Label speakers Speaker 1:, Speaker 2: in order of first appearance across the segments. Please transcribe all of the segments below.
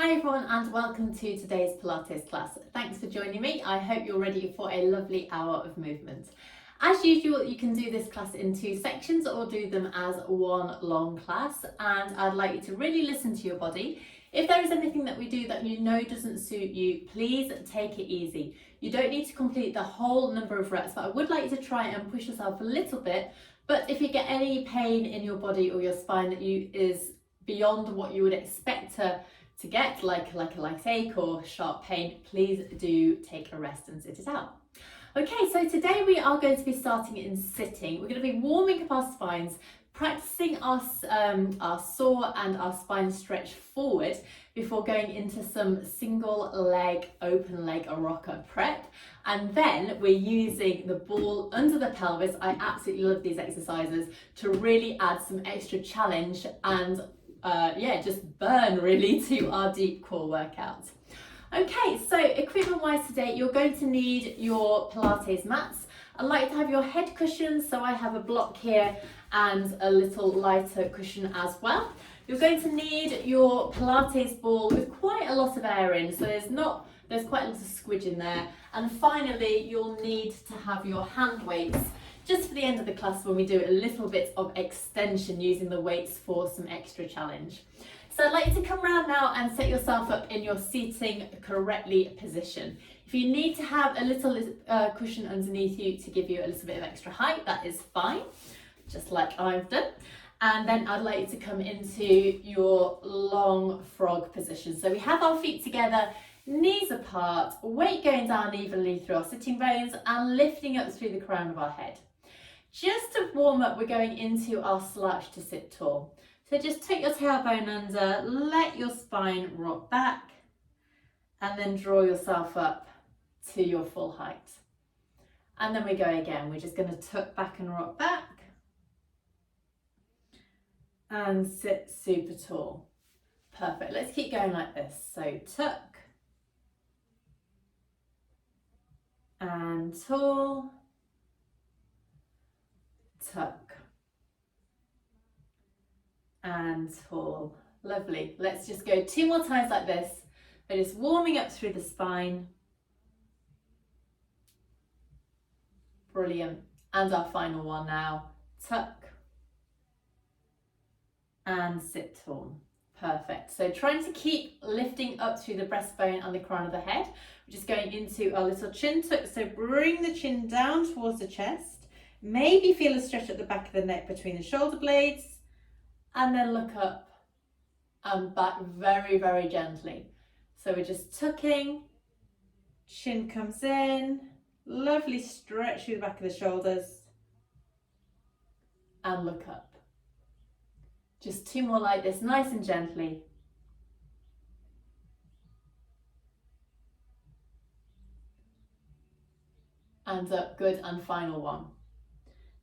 Speaker 1: Hi everyone and welcome to today's Pilates class. Thanks for joining me. I hope you're ready for a lovely hour of movement. As usual, you can do this class in 2 sections or do them as one long class, and I'd like you to really listen to your body. If there is anything that we do that you know doesn't suit you, please take it easy. You don't need to complete the whole number of reps, but I would like you to try and push yourself a little bit. But if you get any pain in your body or your spine that is beyond what you would expect to get, like a light ache or sharp pain, please do take a rest and sit it out. Okay, so today we are going to be starting in sitting. We're going to be warming up our spines, practicing our saw and our spine stretch forward before going into some single leg, open leg rocker prep. And then we're using the ball under the pelvis. I absolutely love these exercises to really add some extra challenge and just burn really to our deep core workout. Okay, so equipment wise today, you're going to need your Pilates mats. I'd like to have your head cushions, so I have a block here and a little lighter cushion as well. You're going to need your Pilates ball with quite a lot of air in, so there's quite a lot of squidge in there. And finally, you'll need to have your hand weights just for the end of the class when we do a little bit of extension using the weights for some extra challenge. So I'd like you to come around now and set yourself up in your seating correctly position. If you need to have a little cushion underneath you to give you a little bit of extra height, that is fine, just like I've done. And then I'd like you to come into your long frog position. So we have our feet together, knees apart, weight going down evenly through our sitting bones and lifting up through the crown of our head. Just to warm up, we're going into our slouch to sit tall. So just take your tailbone under, let your spine rock back, and then draw yourself up to your full height. And then we go again. We're just going to tuck back and rock back and sit super tall. Perfect. Let's keep going like this. So tuck and tall, tuck and tall. Lovely. Let's just go 2 more times like this. We're just warming up through the spine. Brilliant. And our final one now. Tuck and sit tall. Perfect. So trying to keep lifting up through the breastbone and the crown of the head. We're just going into our little chin tuck. So bring the chin down towards the chest. Maybe feel a stretch at the back of the neck between the shoulder blades. And then look up and back very, very gently. So we're just tucking, chin comes in, lovely stretch through the back of the shoulders, and look up. Just 2 more like this, nice and gently. And up, good, and final one.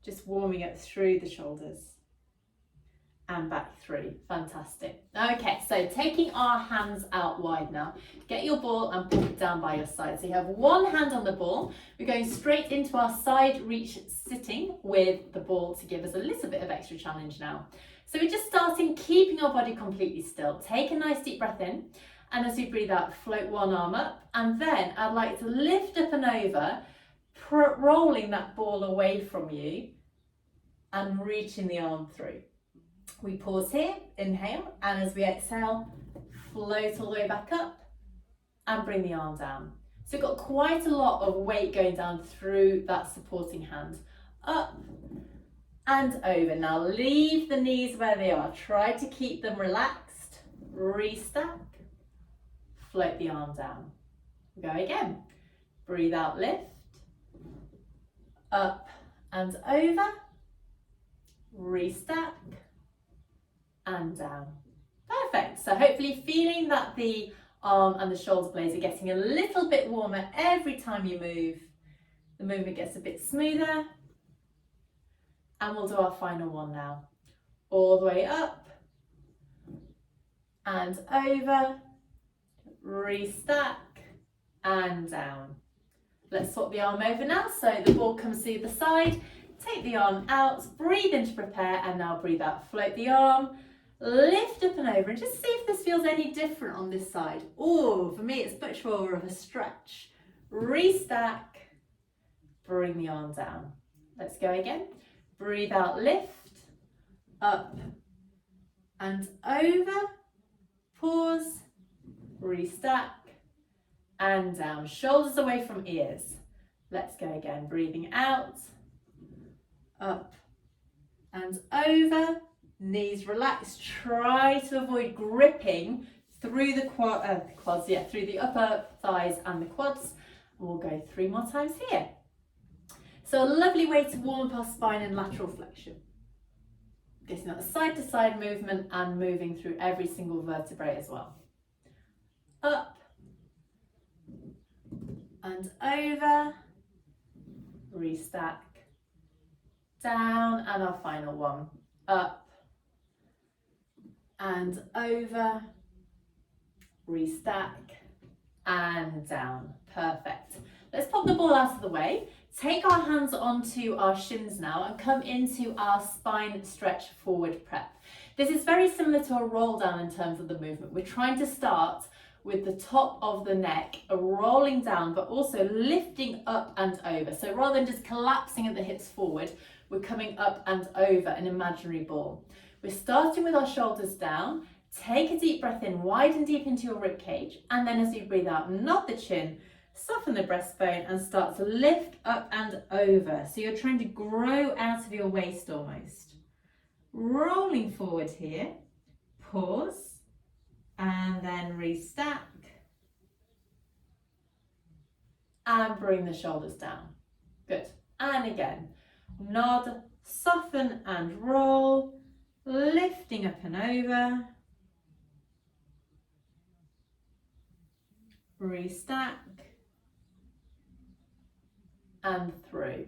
Speaker 1: Just warming up through the shoulders. And back through. Fantastic. Okay, so taking our hands out wide now, get your ball and put it down by your side. So you have one hand on the ball. We're going straight into our side reach sitting with the ball to give us a little bit of extra challenge now. So we're just starting, keeping our body completely still. Take a nice deep breath in, and as you breathe out, float one arm up, and then I'd like to lift up and over, rolling that ball away from you and reaching the arm through. We pause here, inhale, and as we exhale, float all the way back up and bring the arm down. So we've got quite a lot of weight going down through that supporting hand. Up and over. Now leave the knees where they are. Try to keep them relaxed. Restack. Float the arm down. Go again. Breathe out, lift. Up and over. Restack. And down. Perfect. So hopefully feeling that the arm and the shoulder blades are getting a little bit warmer every time you move. The movement gets a bit smoother. And we'll do our final one now. All the way up and over, restack and down. Let's swap the arm over now. So the ball comes to the side, take the arm out, breathe in to prepare, and now breathe out. Float the arm, lift up and over, and just see if this feels any different on this side. Oh, for me it's much more of a stretch. Restack, bring the arm down. Let's go again. Breathe out, lift, up and over, pause, restack and down. Shoulders away from ears. Let's go again. Breathing out, up and over, knees relaxed. Try to avoid gripping through the quads, through the upper thighs and the quads. And we'll go 3 more times here. So a lovely way to warm up our spine and lateral flexion. Getting that side to side movement and moving through every single vertebrae as well. Up and over, restack, down, and our final one. Up and over, restack and down. Perfect. Let's pop the ball out of the way. Take our hands onto our shins now and come into our spine stretch forward prep. This is very similar to a roll down in terms of the movement. We're trying to start with the top of the neck, rolling down, but also lifting up and over. So rather than just collapsing at the hips forward, we're coming up and over an imaginary ball. We're starting with our shoulders down. Take a deep breath in, widen deep into your rib cage, and then as you breathe out, nod the chin, soften the breastbone and start to lift up and over. So you're trying to grow out of your waist almost. Rolling forward here, pause, and then restack. And bring the shoulders down. Good. And again, nod, soften and roll, lifting up and over. Restack. And through.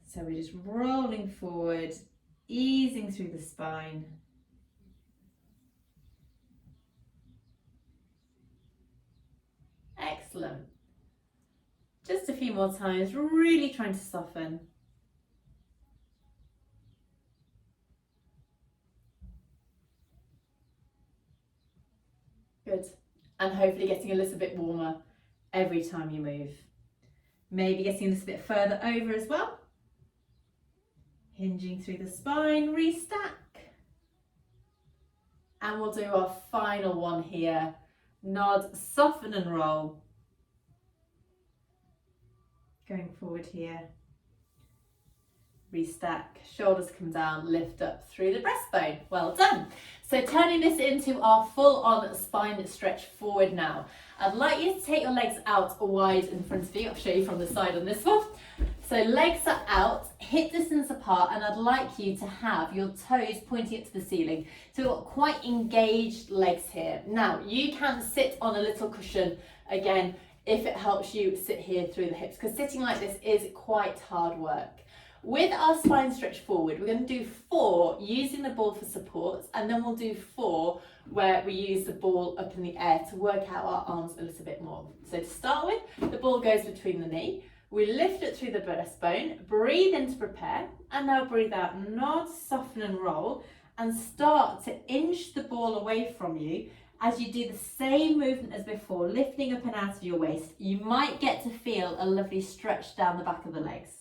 Speaker 1: So we're just rolling forward, easing through the spine. Excellent. Just a few more times, really trying to soften. Good. And hopefully getting a little bit warmer every time you move. Maybe getting a little bit further over as well. Hinging through the spine, restack. And we'll do our final one here. Nod, soften and roll. Going forward here. Restack, shoulders come down, lift up through the breastbone. Well done. So turning this into our full-on spine stretch forward now. I'd like you to take your legs out wide in front of you. I'll show you from the side on this one. So legs are out, hip distance apart, and I'd like you to have your toes pointing up to the ceiling. So we've got quite engaged legs here. Now, you can sit on a little cushion, again, if it helps you sit here through the hips, because sitting like this is quite hard work. With our spine stretch forward, we're going to do 4 using the ball for support, and then we'll do 4 where we use the ball up in the air to work out our arms a little bit more. So to start with, the ball goes between the knee. We lift it through the breastbone, breathe in to prepare, and now breathe out, nod, soften and roll, and start to inch the ball away from you as you do the same movement as before, lifting up and out of your waist. You might get to feel a lovely stretch down the back of the legs.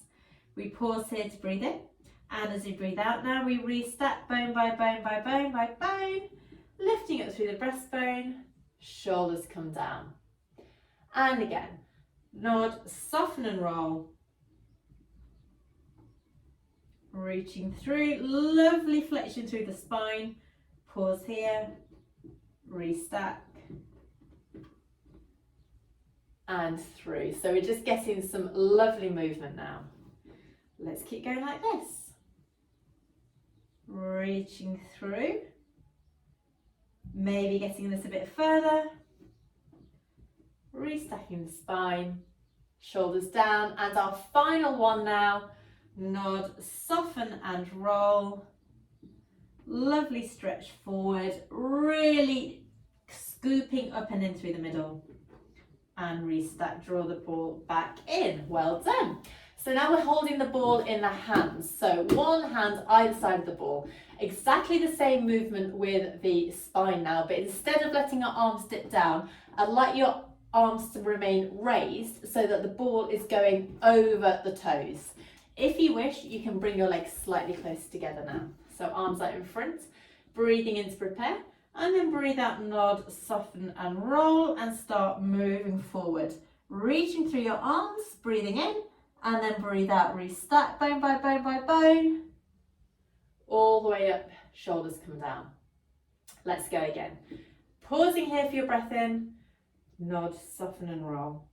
Speaker 1: We pause here to breathe in, and as you breathe out now, we restack bone by bone by bone by bone, lifting up through the breastbone, shoulders come down. And again, nod, soften and roll. Reaching through, lovely flexion through the spine. Pause here, restack, and through. So we're just getting some lovely movement now. Let's keep going like this. Reaching through, maybe getting a little bit further. Restacking the spine, shoulders down, and our final one now. Nod, soften and roll. Lovely stretch forward, really scooping up and in through the middle. And restack, draw the ball back in. Well done. So now we're holding the ball in the hands. So one hand either side of the ball. Exactly the same movement with the spine now, but instead of letting our arms dip down, I'd like your arms to remain raised so that the ball is going over the toes. If you wish, you can bring your legs slightly closer together now. So arms out in front, breathing in to prepare, and then breathe out, nod, soften and roll, and start moving forward. Reaching through your arms, breathing in, and then breathe out, restack bone by bone by bone. All the way up, shoulders come down. Let's go again. Pausing here for your breath in, nod, soften and roll.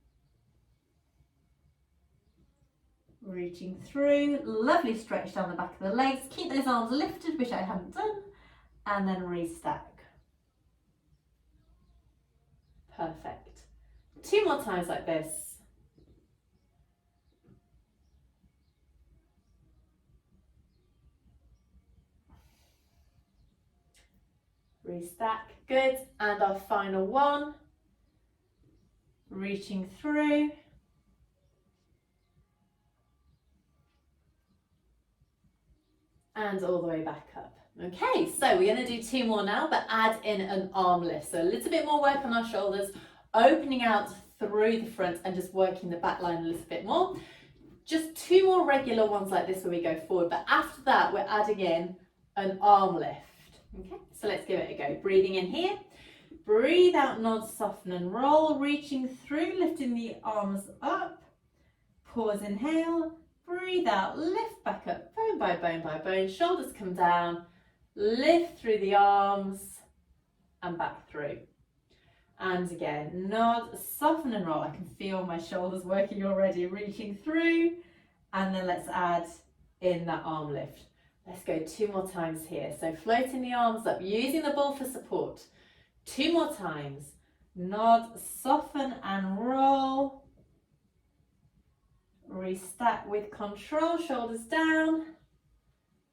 Speaker 1: Reaching through, lovely stretch down the back of the legs. Keep those arms lifted, which I haven't done, and then restack. Perfect. 2 more times like this. Restack, good. And our final one. Reaching through. And all the way back up. Okay, so we're going to do 2 more now, but add in an arm lift. So a little bit more work on our shoulders, opening out through the front and just working the back line a little bit more. Just 2 more regular ones like this where we go forward, but after that we're adding in an arm lift. Okay, so let's give it a go. Breathing in here, breathe out, nod, soften and roll, reaching through, lifting the arms up, pause, inhale, breathe out, lift back up, bone by bone by bone, shoulders come down, lift through the arms and back through. And again, nod, soften and roll. I can feel my shoulders working already, reaching through, and then let's add in that arm lift. Let's go 2 more times here. So floating the arms up, using the ball for support. 2 more times. Nod, soften and roll. Restack with control, shoulders down.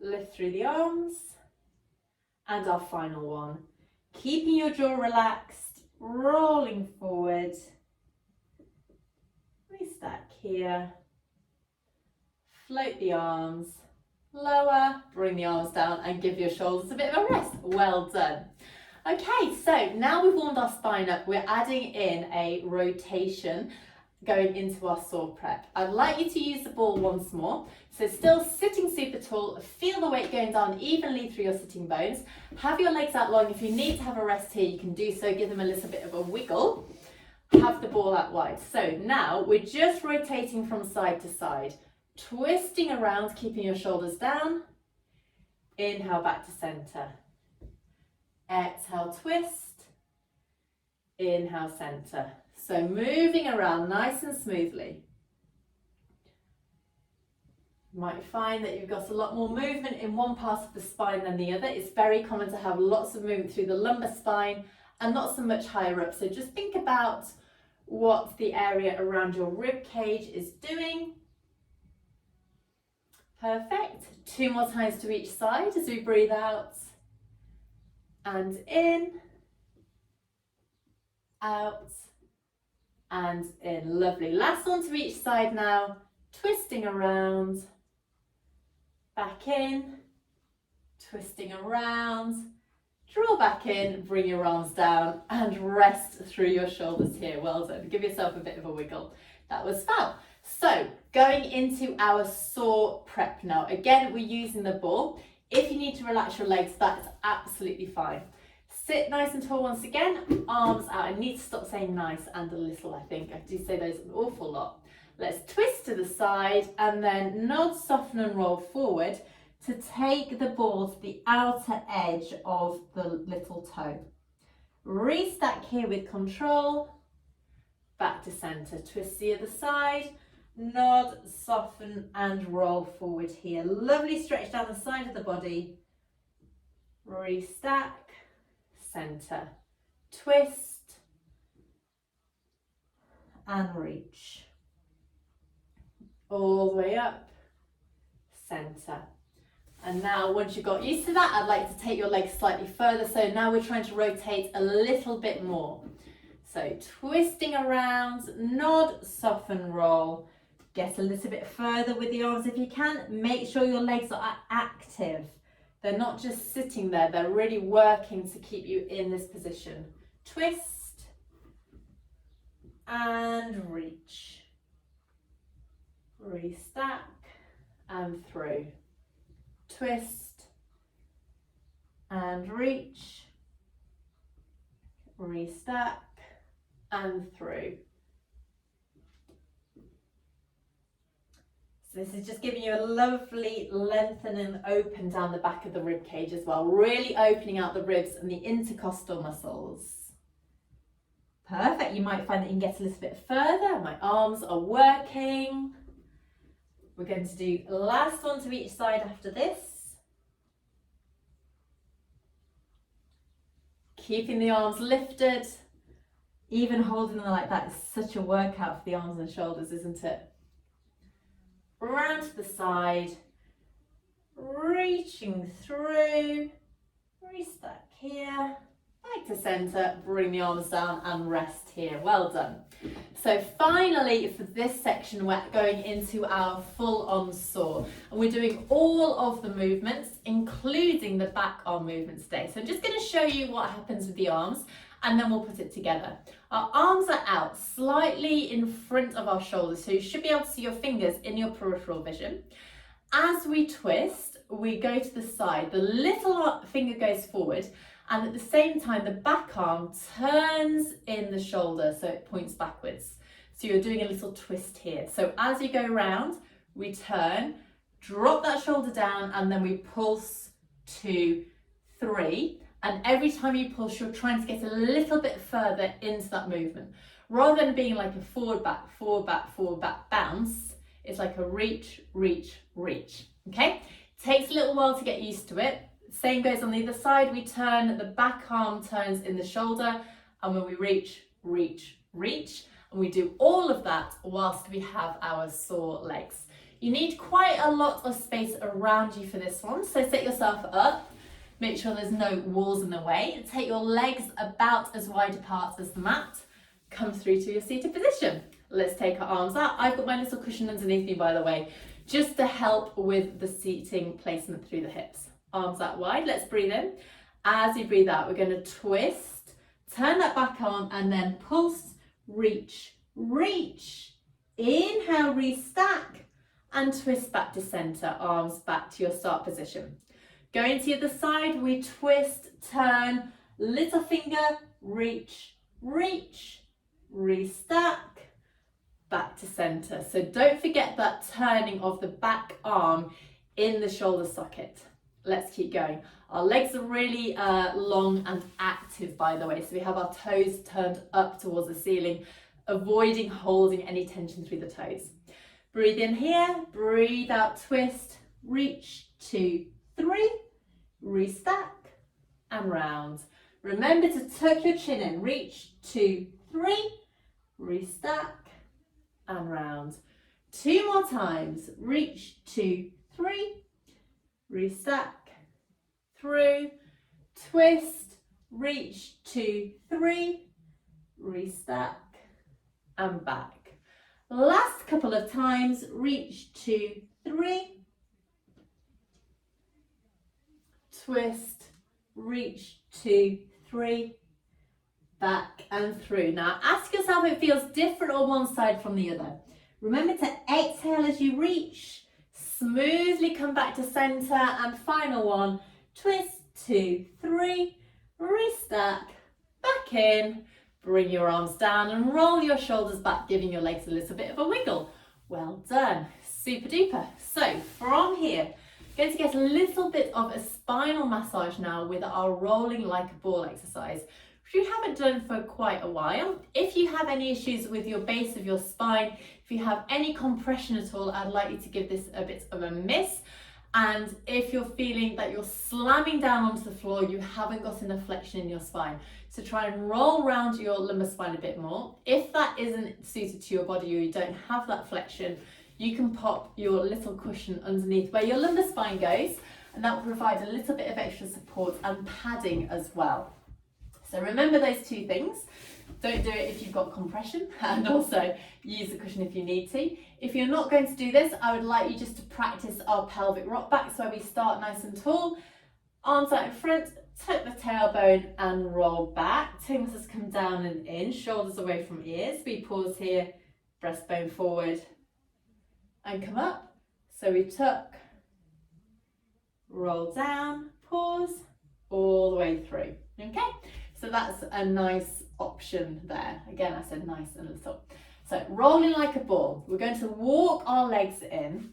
Speaker 1: Lift through the arms. And our final one. Keeping your jaw relaxed, rolling forward. Restack here. Float the arms. Lower, bring the arms down and give your shoulders a bit of a rest. Well done. Okay, so now we've warmed our spine up, we're adding in a rotation going into our saw prep. I'd like you to use the ball once more. So still sitting super tall, feel the weight going down evenly through your sitting bones. Have your legs out long. If you need to have a rest here, you can do so. Give them a little bit of a wiggle. Have the ball out wide. So now we're just rotating from side to side. Twisting around, keeping your shoulders down. Inhale back to center. Exhale, twist. Inhale, center. So moving around nice and smoothly. You might find that you've got a lot more movement in one part of the spine than the other. It's very common to have lots of movement through the lumbar spine and not so much higher up. So just think about what the area around your rib cage is doing. Perfect. 2 more times to each side as we breathe out and in, out and in. Lovely. Last one to each side now. Twisting around, back in, twisting around, draw back in, bring your arms down and rest through your shoulders here. Well done. Give yourself a bit of a wiggle. That was fab. So going into our saw prep now. Again, we're using the ball. If you need to relax your legs, that is absolutely fine. Sit nice and tall once again, arms out. I need to stop saying nice and a little, I think. I do say those an awful lot. Let's twist to the side and then nod, soften and roll forward to take the ball to the outer edge of the little toe. Restack here with control. Back to center. Twist the other side. Nod, soften and roll forward here. Lovely stretch down the side of the body. Restack, center, twist and reach. All the way up, center. And now once you've got used to that, I'd like to take your legs slightly further. So now we're trying to rotate a little bit more. So twisting around, nod, soften, roll. Get a little bit further with the arms if you can. Make sure your legs are active. They're not just sitting there, they're really working to keep you in this position. Twist and reach. Restack and through. Twist and reach. Restack and through. So this is just giving you a lovely lengthen and open down the back of the rib cage as well, really opening out the ribs and the intercostal muscles. Perfect. You might find that you can get a little bit further. My arms are working. We're going to do the last one to each side after this. Keeping the arms lifted. Even holding them like that is such a workout for the arms and shoulders, isn't it? Round to the side, reaching through, restack here, back to centre, bring the arms down and rest here. Well done. So finally for this section we're going into our full on saw and we're doing all of the movements including the back arm movement today. So I'm just going to show you what happens with the arms and then we'll put it together. Our arms are out slightly in front of our shoulders, so you should be able to see your fingers in your peripheral vision. As we twist, we go to the side, the little finger goes forward, and at the same time, the back arm turns in the shoulder, so it points backwards. So you're doing a little twist here. So as you go around, we turn, drop that shoulder down, and then we pulse 2, 3. And every time you pulse, you're trying to get a little bit further into that movement. Rather than being like a forward, back, forward, back, forward, back bounce, it's like a reach, reach, reach. Okay? Takes a little while to get used to it. Same goes on the other side. We turn, the back arm turns in the shoulder, and when we reach, reach, reach, and we do all of that whilst we have our sore legs. You need quite a lot of space around you for this one, so set yourself up. Make sure there's no walls in the way. Take your legs about as wide apart as the mat. Come through to your seated position. Let's take our arms out. I've got my little cushion underneath me, by the way, just to help with the seating placement through the hips. Arms out wide. Let's breathe in. As you breathe out, we're going to twist, turn that back arm, and then pulse, reach, reach. Inhale, restack, and twist back to center. Arms back to your start position. Going to the other side, we twist, turn, little finger, reach, reach, restack, back to center. So don't forget that turning of the back arm in the shoulder socket. Let's keep going. Our legs are really long and active, by the way. So we have our toes turned up towards the ceiling, avoiding holding any tension through the toes. Breathe in here, breathe out, twist, reach, 2, 3, restack and round. Remember to tuck your chin in, reach, 2, 3, restack and round. 2 more times, reach, 2, 3, restack, through, twist, reach, 2, 3, restack and back. Last couple of times, reach, 2, 3, twist, reach, 2, 3, back and through. Now ask yourself if it feels different on one side from the other. Remember to exhale as you reach, smoothly come back to center, and final one, twist, 2, 3, restack, back in, bring your arms down and roll your shoulders back, giving your legs a little bit of a wiggle. Well done, super duper. So from here, going to get a little bit of a spinal massage now with our rolling like a ball exercise, which we haven't done for quite a while. If you have any issues with your base of your spine, if you have any compression at all, I'd like you to give this a bit of a miss. And if you're feeling that you're slamming down onto the floor, you haven't got enough flexion in your spine. So try and roll around your lumbar spine a bit more. If that isn't suited to your body or you don't have that flexion, you can pop your little cushion underneath where your lumbar spine goes, and that will provide a little bit of extra support and padding as well. So remember those 2 things. Don't do it if you've got compression, and also use the cushion if you need to. If you're not going to do this, I would like you just to practice our pelvic rock backs, where we start nice and tall, arms out in front, tuck the tailbone and roll back. Toe muscles come down and in, shoulders away from ears. We pause here, breastbone forward and come up. So we tuck, roll down, pause, all the way through. Okay, so that's a nice option there. Again, I said nice and little. So rolling like a ball, we're going to walk our legs in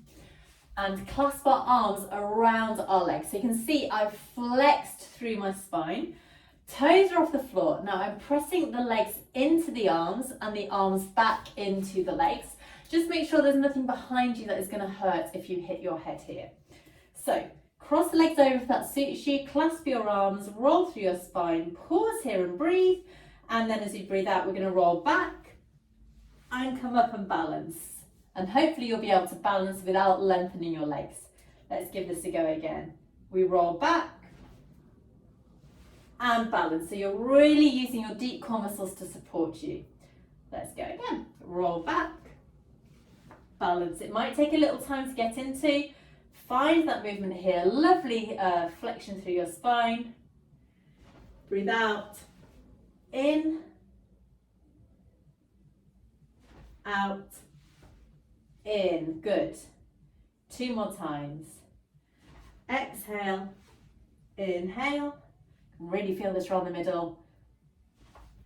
Speaker 1: and clasp our arms around our legs. So you can see I've flexed through my spine. Toes are off the floor. Now I'm pressing the legs into the arms and the arms back into the legs. Just make sure there's nothing behind you that is going to hurt if you hit your head here. So cross the legs over if that suits you, clasp your arms, roll through your spine, pause here and breathe. And then as you breathe out, we're going to roll back and come up and balance. And hopefully you'll be able to balance without lengthening your legs. Let's give this a go again. We roll back and balance. So you're really using your deep core muscles to support you. Let's go again. Roll back, balance. It might take a little time to get into. Find that movement here. Lovely flexion through your spine. Breathe out, in, out, in. Good. 2 more times. Exhale, inhale. Really feel this around the middle.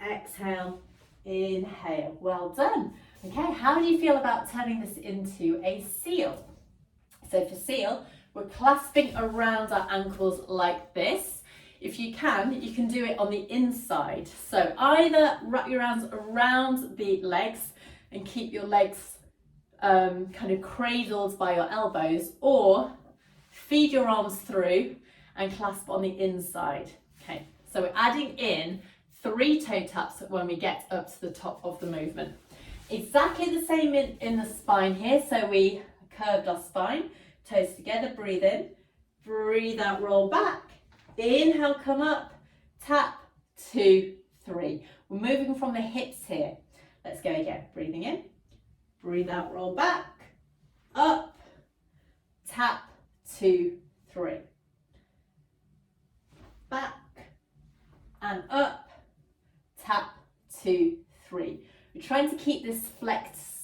Speaker 1: Exhale, inhale. Well done. Okay, how do you feel about turning this into a seal? So for seal, we're clasping around our ankles like this. If you can do it on the inside. So either wrap your arms around the legs and keep your legs kind of cradled by your elbows, or feed your arms through and clasp on the inside. Okay, so we're adding in 3 toe taps when we get up to the top of the movement. Exactly the same in the spine here. So we curved our spine, toes together, breathe in, breathe out, roll back, inhale, come up, tap, 2, 3. We're moving from the hips here. Let's go again, breathing in, breathe out, roll back, up, tap, 2, 3. Back and up, tap, 2, 3. We're trying to keep this flexed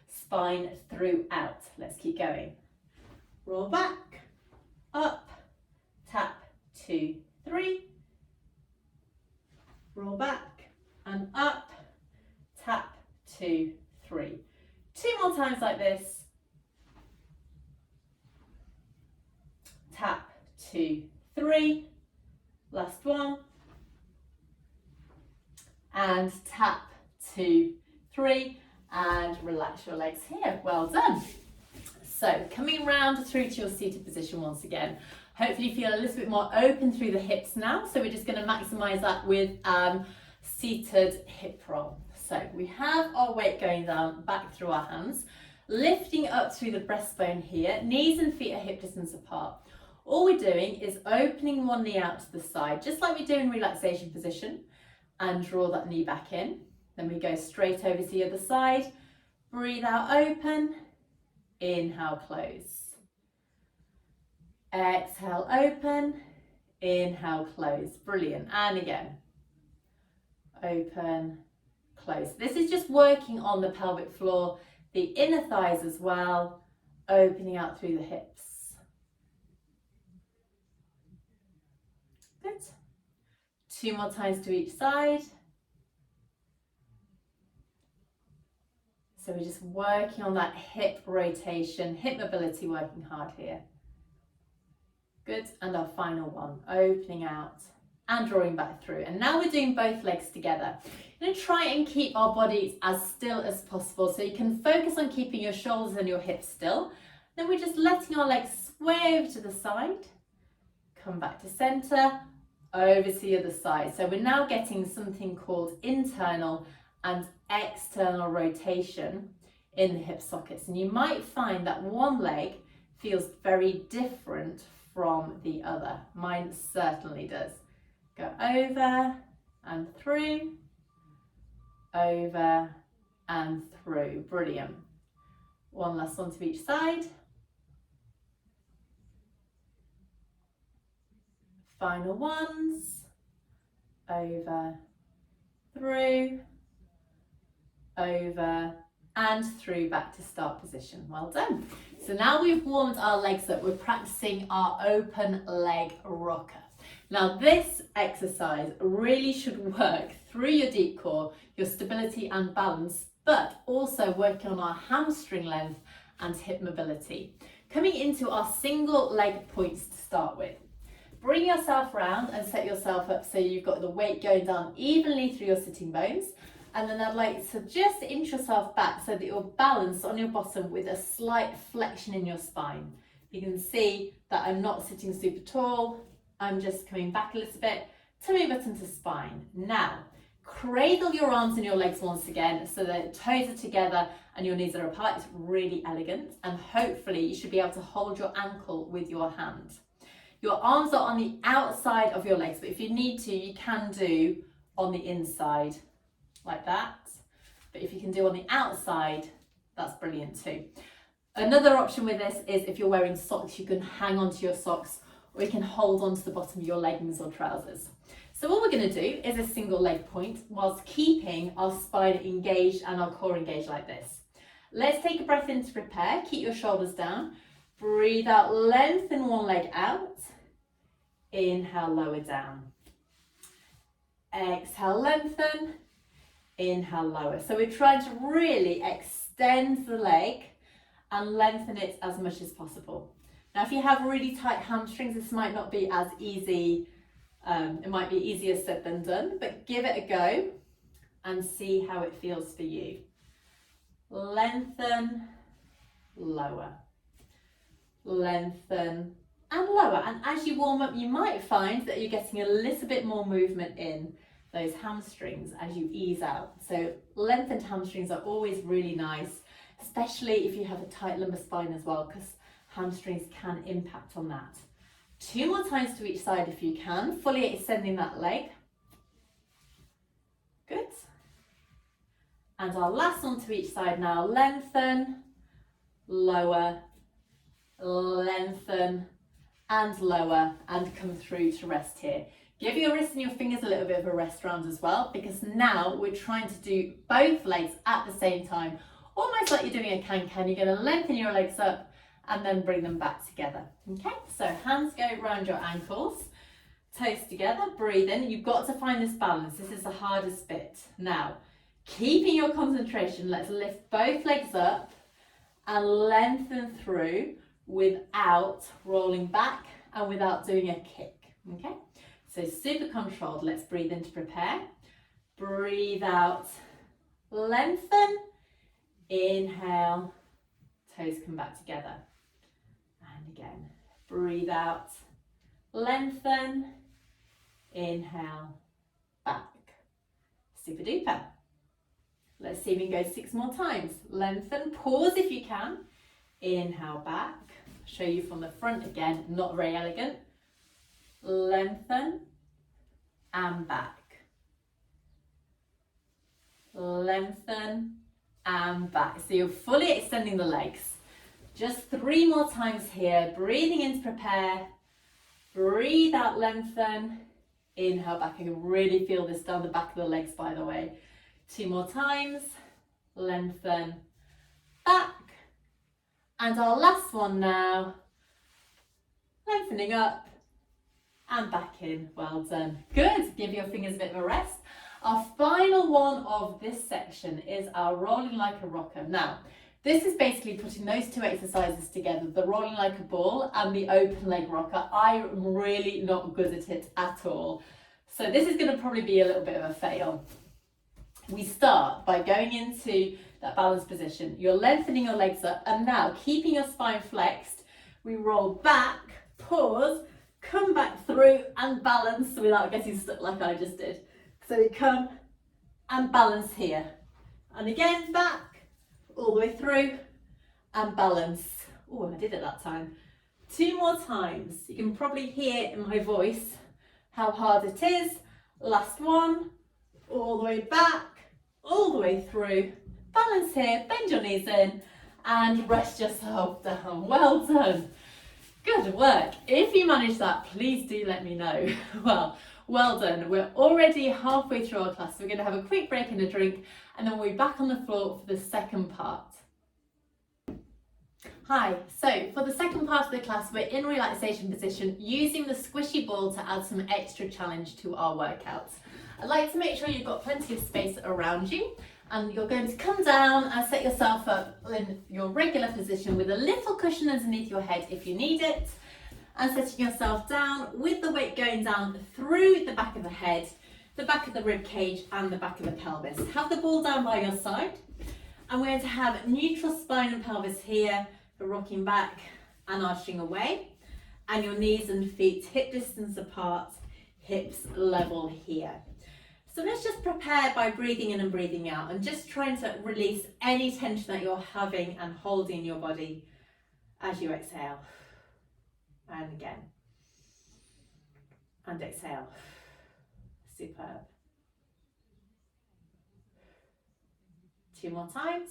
Speaker 1: spine throughout. Let's keep going. Roll back, up, tap, 2, 3. Roll back and up, tap, 2, 3. 2 more times like this. Tap, 2, 3. Last one. And tap, 2, 3. And relax your legs here. Well done. So coming round through to your seated position once again. Hopefully you feel a little bit more open through the hips now. So we're just going to maximise that with seated hip roll. So we have our weight going down back through our hands, lifting up through the breastbone here. Knees and feet are hip distance apart. All we're doing is opening one knee out to the side, just like we do in relaxation position, and draw that knee back in. Then we go straight over to the other side. Breathe out, open. Inhale, close. Exhale, open. Inhale, close. Brilliant. And again. Open, close. This is just working on the pelvic floor, the inner thighs as well, opening out through the hips. Good. 2 more times to each side. So we're just working on that hip rotation, hip mobility, working hard here. Good, and our final one, opening out and drawing back through. And now we're doing both legs together. You're gonna try and keep our bodies as still as possible, so you can focus on keeping your shoulders and your hips still. Then we're just letting our legs sway over to the side, come back to center, over to the other side. So we're now getting something called internal and external rotation in the hip sockets. And you might find that one leg feels very different from the other. Mine certainly does. Go over and through, over and through. Brilliant. One last one to each side. Final ones. Over, through, over and through, back to start position. Well done. So now we've warmed our legs up, we're practicing our open leg rocker. Now this exercise really should work through your deep core, your stability and balance, but also working on our hamstring length and hip mobility. Coming into our single leg points to start with. Bring yourself round and set yourself up so you've got the weight going down evenly through your sitting bones. And then I'd like to just inch yourself back so that you're balanced on your bottom with a slight flexion in your spine. You can see that I'm not sitting super tall. I'm just coming back a little bit, tummy button to spine. Now, cradle your arms and your legs once again so that toes are together and your knees are apart. It's really elegant, and hopefully you should be able to hold your ankle with your hand. Your arms are on the outside of your legs, but if you need to, you can do on the inside, like that. But if you can do on the outside, that's brilliant too. Another option with this is if you're wearing socks, you can hang onto your socks, or you can hold onto the bottom of your leggings or trousers. So what we're going to do is a single leg point whilst keeping our spine engaged and our core engaged like this. Let's take a breath in to prepare. Keep your shoulders down. Breathe out, lengthen one leg out. Inhale, lower down. Exhale, lengthen. Inhale, lower. So we're trying to really extend the leg and lengthen it as much as possible. Now, if you have really tight hamstrings, this might not be as easy. It might be easier said than done, but give it a go and see how it feels for you. Lengthen, lower. Lengthen and lower. And as you warm up, you might find that you're getting a little bit more movement in those hamstrings as you ease out. So lengthened hamstrings are always really nice, especially if you have a tight lumbar spine as well, because hamstrings can impact on that. 2 more times to each side if you can, fully extending that leg. Good. And our last one to each side now. Lengthen, lower, lengthen and lower, and come through to rest here. Give your wrists and your fingers a little bit of a rest round as well, because now we're trying to do both legs at the same time, almost like you're doing a can-can. You're going to lengthen your legs up and then bring them back together. Okay, so hands go around your ankles, toes together, breathe in. You've got to find this balance. This is the hardest bit. Now, keeping your concentration, let's lift both legs up and lengthen through without rolling back and without doing a kick. Okay, so super controlled. Let's breathe in to prepare. Breathe out, lengthen, inhale, toes come back together. And again, breathe out, lengthen, inhale, back. Super duper. Let's see if we can go 6 more times. Lengthen, pause if you can. Inhale, back. Show you from the front again, not very elegant. Lengthen and back. Lengthen and back. So you're fully extending the legs. Just 3 more times here. Breathing in to prepare. Breathe out, lengthen. Inhale back. I can really feel this down the back of the legs, by the way. 2 more times. Lengthen, back. And our last one now. Lengthening up and back in. Well done. Good. Give your fingers a bit of a rest. Our final one of this section is our rolling like a rocker. Now, this is basically putting those 2 exercises together, the rolling like a ball and the open leg rocker. I'm really not good at it at all. So this is going to probably be a little bit of a fail. We start by going into that balanced position. You're lengthening your legs up, and now keeping your spine flexed, we roll back, pause, come back through and balance without getting stuck like I just did. So we come and balance here. And again, back, all the way through and balance. Oh, I did it that time. 2 more times. You can probably hear in my voice how hard it is. Last one, all the way back, all the way through. Balance here, bend your knees in and rest yourself down. Well done. Good work. If you manage that, please do let me know. Well done. We're already halfway through our class. We're going to have a quick break and a drink, and then we'll be back on the floor for the second part. Hi, so for the second part of the class, we're in relaxation position using the squishy ball to add some extra challenge to our workouts. I'd like to make sure you've got plenty of space around you, and you're going to come down and set yourself up in your regular position with a little cushion underneath your head if you need it, and setting yourself down with the weight going down through the back of the head, the back of the rib cage and the back of the pelvis. Have the ball down by your side, and we're going to have neutral spine and pelvis here for rocking back and arching away, and your knees and feet hip distance apart, hips level here. So let's just prepare by breathing in and breathing out, and just trying to release any tension that you're having and holding in your body as you exhale. And again. And exhale. Superb. 2 more times.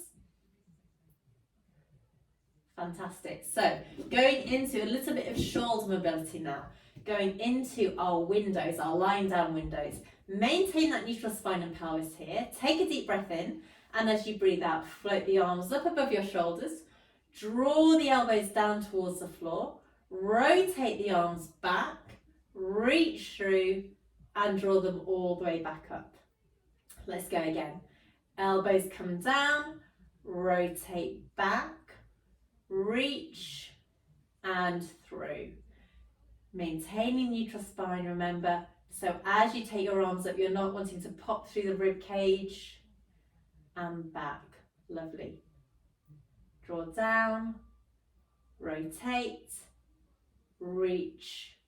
Speaker 1: Fantastic. So going into a little bit of shoulder mobility now. Going into our windows, our lying down windows. Maintain that neutral spine and pelvis here. Take a deep breath in, and as you breathe out, float the arms up above your shoulders. Draw the elbows down towards the floor. Rotate the arms back. Reach through and draw them all the way back up. Let's go again. Elbows come down. Rotate back. Reach and through. Maintaining neutral spine, remember. So as you take your arms up, you're not wanting to pop through the rib cage and back. Lovely. Draw down, rotate, reach,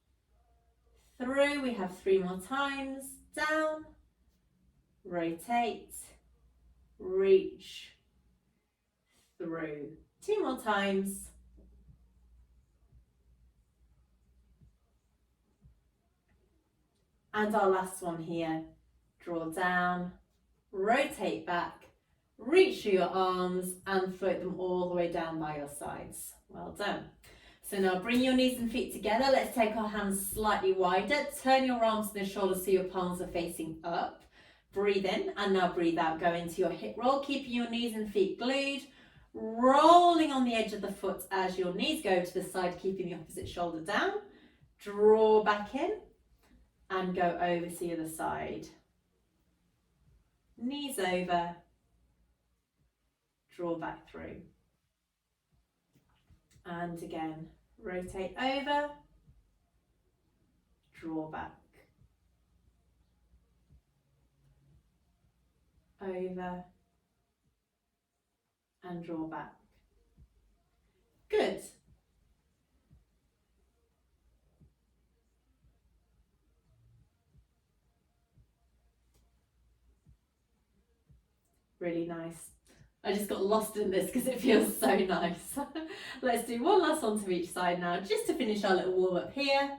Speaker 1: through. We have 3 more times. Down, rotate, reach, through. 2 more times. And our last one here, draw down, rotate back, reach through your arms and float them all the way down by your sides. Well done. So now bring your knees and feet together. Let's take our hands slightly wider. Turn your arms to the shoulders so your palms are facing up. Breathe in and now breathe out. Go into your hip roll, keeping your knees and feet glued. Rolling on the edge of the foot as your knees go to the side, keeping the opposite shoulder down. Draw back in. And go over to the other side. Knees over, draw back through. And again, rotate over, draw back. Over and draw back. Good. Really nice. I just got lost in this because it feels so nice. Let's do one last one to each side now, just to finish our little warm up here.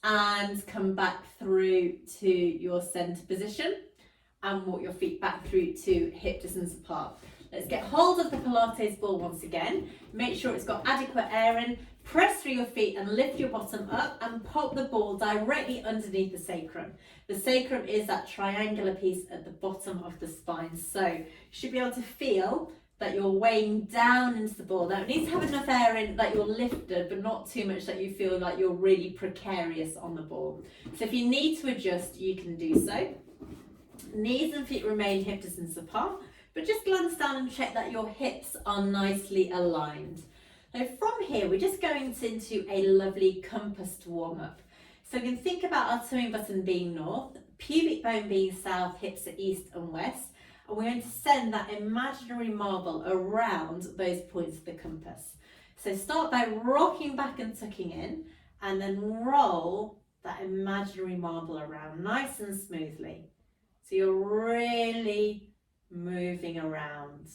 Speaker 1: And come back through to your centre position and walk your feet back through to hip distance apart. Let's get hold of the Pilates ball once again. Make sure it's got adequate air in. Press through your feet and lift your bottom up and pop the ball directly underneath the sacrum. The sacrum is that triangular piece at the bottom of the spine. So you should be able to feel that you're weighing down into the ball. Now it needs to have enough air in that you're lifted, but not too much that you feel like you're really precarious on the ball. So if you need to adjust, you can do so. Knees and feet remain hip distance apart, but just glance down and check that your hips are nicely aligned. Now from here, we're just going into a lovely compassed warm-up. So we can think about our tummy button being north, pubic bone being south, hips are east and west, and we're going to send that imaginary marble around those points of the compass. So start by rocking back and tucking in, and then roll that imaginary marble around nice and smoothly. So you're really moving around.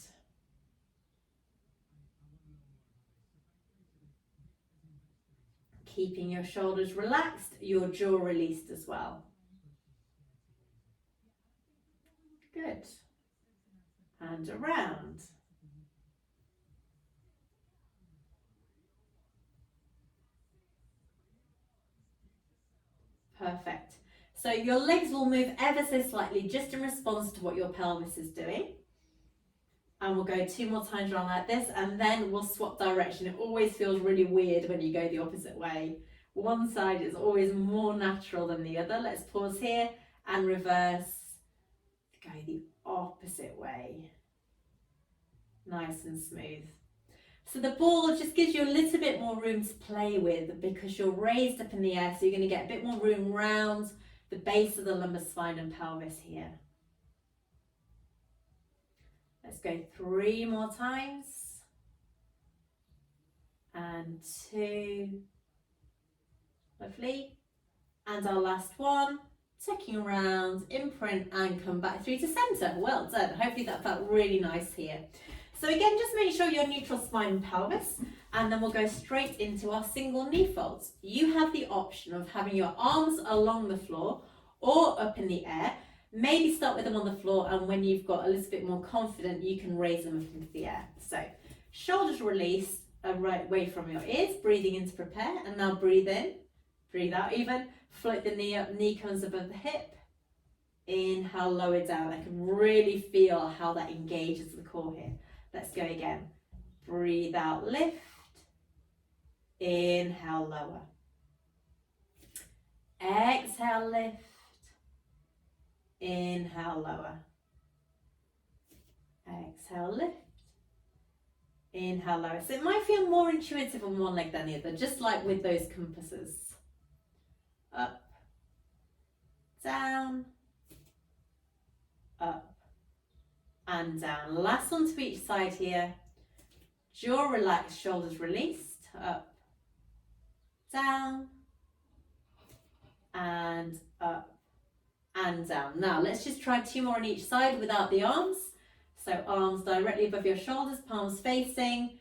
Speaker 1: Keeping your shoulders relaxed, your jaw released as well. Good. Good. And around. Perfect. So your legs will move ever so slightly just in response to what your pelvis is doing. And we'll go 2 more times around like this, and then we'll swap direction. It always feels really weird when you go the opposite way. One side is always more natural than the other. Let's pause here and reverse. Go the opposite way. Nice and smooth. So the ball just gives you a little bit more room to play with because you're raised up in the air, so you're going to get a bit more room round the base of the lumbar spine and pelvis here. Let's go 3 more times. And 2. Lovely. And our last one. Tucking around, imprint and come back through to centre. Well done. Hopefully that felt really nice here. So again, just make sure you're neutral spine and pelvis, and then we'll go straight into our single knee folds. You have the option of having your arms along the floor or up in the air. Maybe start with them on the floor, and when you've got a little bit more confident, you can raise them up into the air. So shoulders released right away from your ears, breathing in to prepare, and now breathe in, breathe out even, float the knee up, knee comes above the hip, inhale, lower down. I can really feel how that engages the core here. Let's go again. Breathe out, lift. Inhale, lower. Exhale, lift. Inhale, lower. Exhale, lift. Inhale, lower. So it might feel more intuitive on one leg than the other, just like with those compasses. Up, down, up, and down. Last one to each side here. Jaw relaxed, shoulders released. Up, down, and up, and down. Now let's just try 2 more on each side without the arms. So arms directly above your shoulders, palms facing,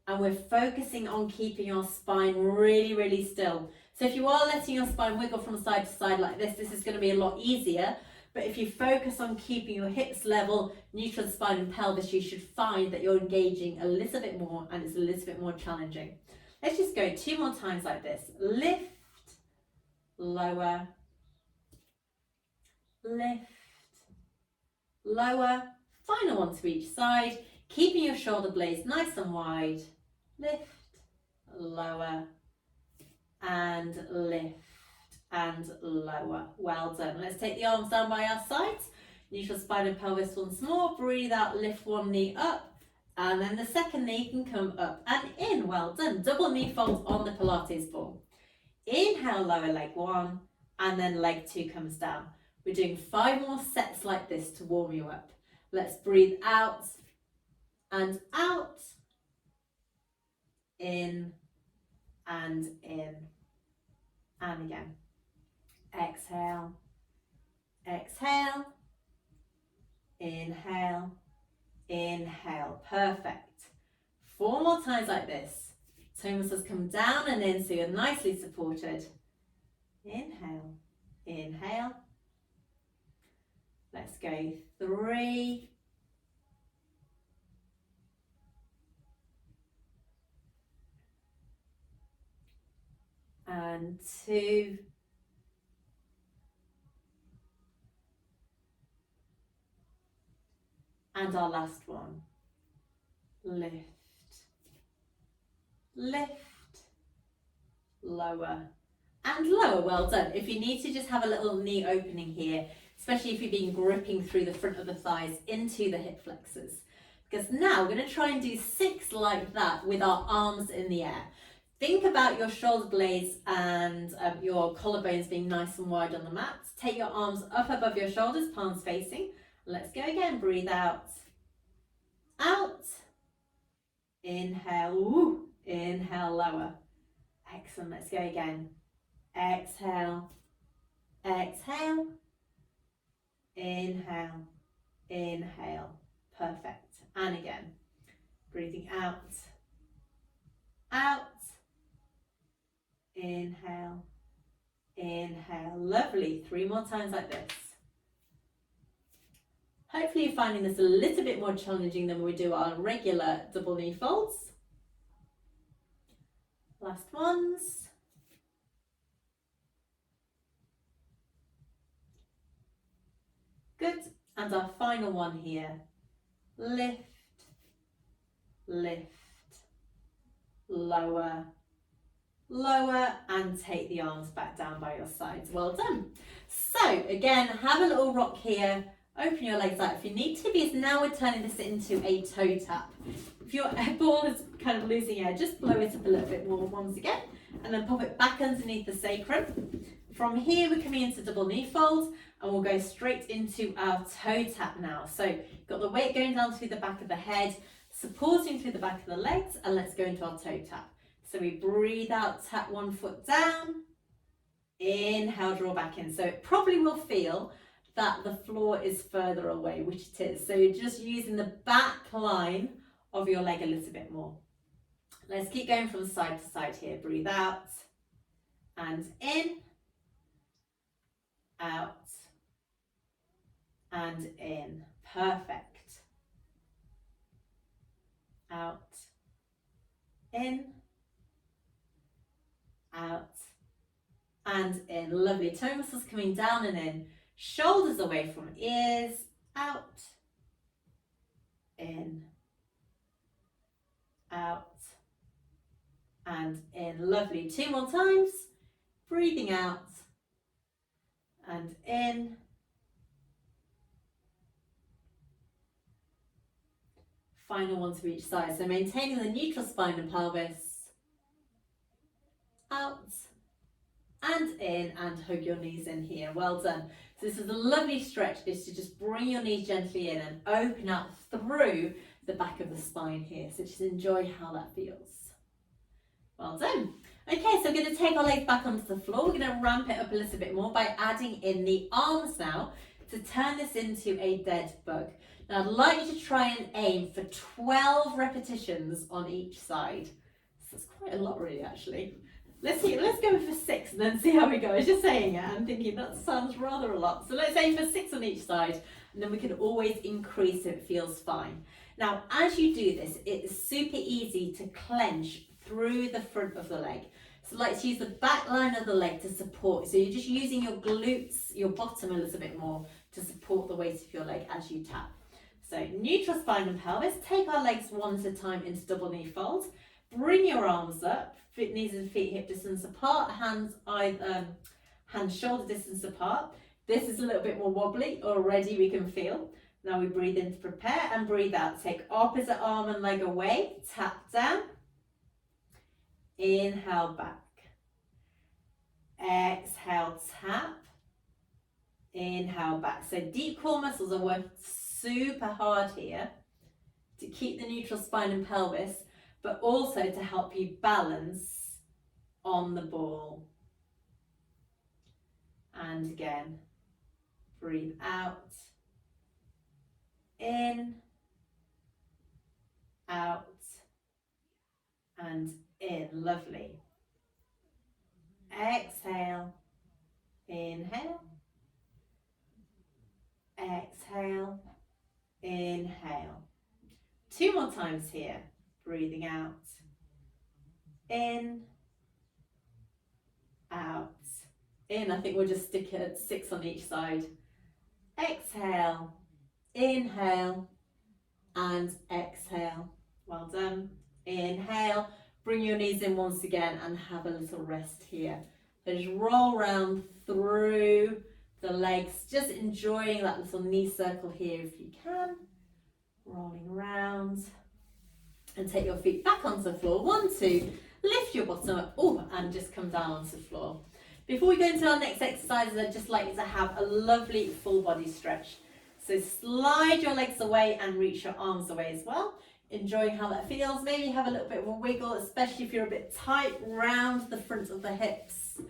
Speaker 1: and we're focusing on keeping your spine really, really still. So if you are letting your spine wiggle from side to side like this, this is going to be a lot easier. But if you focus on keeping your hips level, neutral spine and pelvis, you should find that you're engaging a little bit more and it's a little bit more challenging. Let's just go 2 more times like this. Lift, lower, lift, lower. Final one to each side. Keeping your shoulder blades nice and wide. Lift, lower, and lift. And lower. Well done. Let's take the arms down by our sides. Neutral spine and pelvis once more. Breathe out, lift one knee up. And then the second knee can come up and in. Well done. Double knee fold on the Pilates ball. Inhale, lower leg 1. And then leg 2 comes down. We're doing 5 more sets like this to warm you up. Let's breathe out and out. In and in. And again. Exhale, exhale, inhale, inhale. Perfect. 4 more times like this. Toe muscles come down and in so you're nicely supported. Inhale, inhale. Let's go 3. And 2. And our last one. Lift, lift, lower, and lower. Well done. If you need to just have a little knee opening here, especially if you've been gripping through the front of the thighs into the hip flexors. Because now we're going to try and do 6 like that with our arms in the air. Think about your shoulder blades and your collarbones being nice and wide on the mat. Take your arms up above your shoulders, palms facing. Let's go again. Breathe out. Out. Inhale. Woo. Inhale, lower. Excellent. Let's go again. Exhale. Exhale. Inhale. Inhale. Perfect. And again. Breathing out. Out. Inhale. Inhale. Lovely. 3 more times like this. Hopefully you're finding this a little bit more challenging than we do our regular double knee folds. Last ones. Good. And our final one here. Lift, lift, lower, lower, and take the arms back down by your sides. Well done. So again, have a little rock here. Open your legs out if you need to, because now we're turning this into a toe tap. If your ball is kind of losing air, just blow it up a little bit more once again, and then pop it back underneath the sacrum. From here, we're coming into double knee fold, and we'll go straight into our toe tap now. So you've got the weight going down through the back of the head, supporting through the back of the legs, and let's go into our toe tap. So we breathe out, tap one foot down, inhale, draw back in. So it probably will feel that the floor is further away, which it is. So you're just using the back line of your leg a little bit more. Let's keep going from side to side here. Breathe out and in, out and in. Perfect. Out, in, out and in. Lovely. Toe muscles coming down and in. Shoulders away from ears, out, in, out, and in. Lovely. 2 more times. Breathing out and in. Final one to each side. So maintaining the neutral spine and pelvis. Out and in, and hug your knees in here. Well done. So this is a lovely stretch, is to just bring your knees gently in and open up through the back of the spine here. So just enjoy how that feels. Well done. Okay, so we're going to take our legs back onto the floor. We're going to ramp it up a little bit more by adding in the arms now to turn this into a dead bug. Now I'd like you to try and aim for 12 repetitions on each side. So that's quite a lot really, actually. Let's go for 6 and then see how we go. I was just saying it and thinking that sounds rather a lot. So let's aim for 6 on each side, and then we can always increase if it feels fine. Now, as you do this, it's super easy to clench through the front of the leg. So like to use the back line of the leg to support. So you're just using your glutes, your bottom a little bit more to support the weight of your leg as you tap. So neutral spine and pelvis. Take our legs one at a time into double knee fold. Bring your arms up, knees and feet hip distance apart, hands shoulder distance apart. This is a little bit more wobbly already, we can feel. Now we breathe in to prepare and breathe out. Take opposite arm and leg away, tap down. Inhale back. Exhale, tap. Inhale back. So deep core muscles are working super hard here to keep the neutral spine and pelvis, but also to help you balance on the ball. And again, breathe out, in, out, and in. Lovely. Exhale, inhale, exhale, inhale. 2 more times here. Breathing out, in, out, in. I think we'll just stick it at 6 on each side. Exhale, inhale, and exhale. Well done. Inhale, bring your knees in once again and have a little rest here. So just roll round through the legs, just enjoying that little knee circle here if you can. Rolling round. And take your feet back onto the floor. 1, 2, lift your bottom up, and just come down onto the floor. Before we go into our next exercises, I'd just like you to have a lovely full body stretch. So slide your legs away and reach your arms away as well. Enjoying how that feels. Maybe have a little bit of a wiggle, especially if you're a bit tight round the front of the hips.